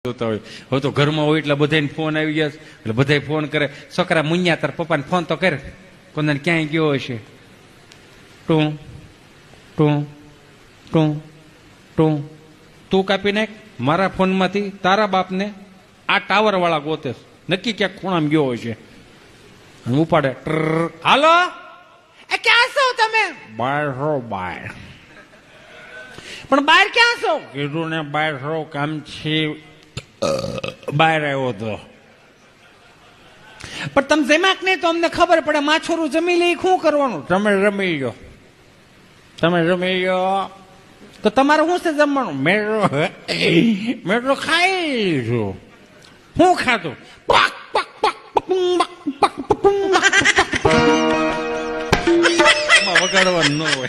જોતા હોય. હવે તો ઘરમાં હોય એટલે બધાને ફોન આવી ગયા એટલે બધા ફોન કરે. છોકરા મુન્યા તાર પપ્પાને ફોન તો કરે, કોને ક્યાંય ગયો હશે. ટું ટું ટું ટું તું કાપી નાખ મારા ફોનમાંથી તારા બાપને આ ટાવર વાળા ગોતે નક્કી ક્યાંક ખૂણામાં ગયો હશે. ઉપાડે હાલો એ ક્યાં છો તમે? બહાર છો બહાર. પણ બહાર ક્યાં છો? કીધું ને બહાર છો, કામ છે. બહાર આવ્યો તો. પણ તમે જમ્યા કે નહીં તો અમને ખબર પડે. માછોરું જમી લે શું કરવાનું? તમે રમી ગયો, તમે રમી ગયો તો તમારે શું છે જમવાનું? મેં તો ખાઈ લીધું. શું ખાધું? વગાડવાનું ન હોય.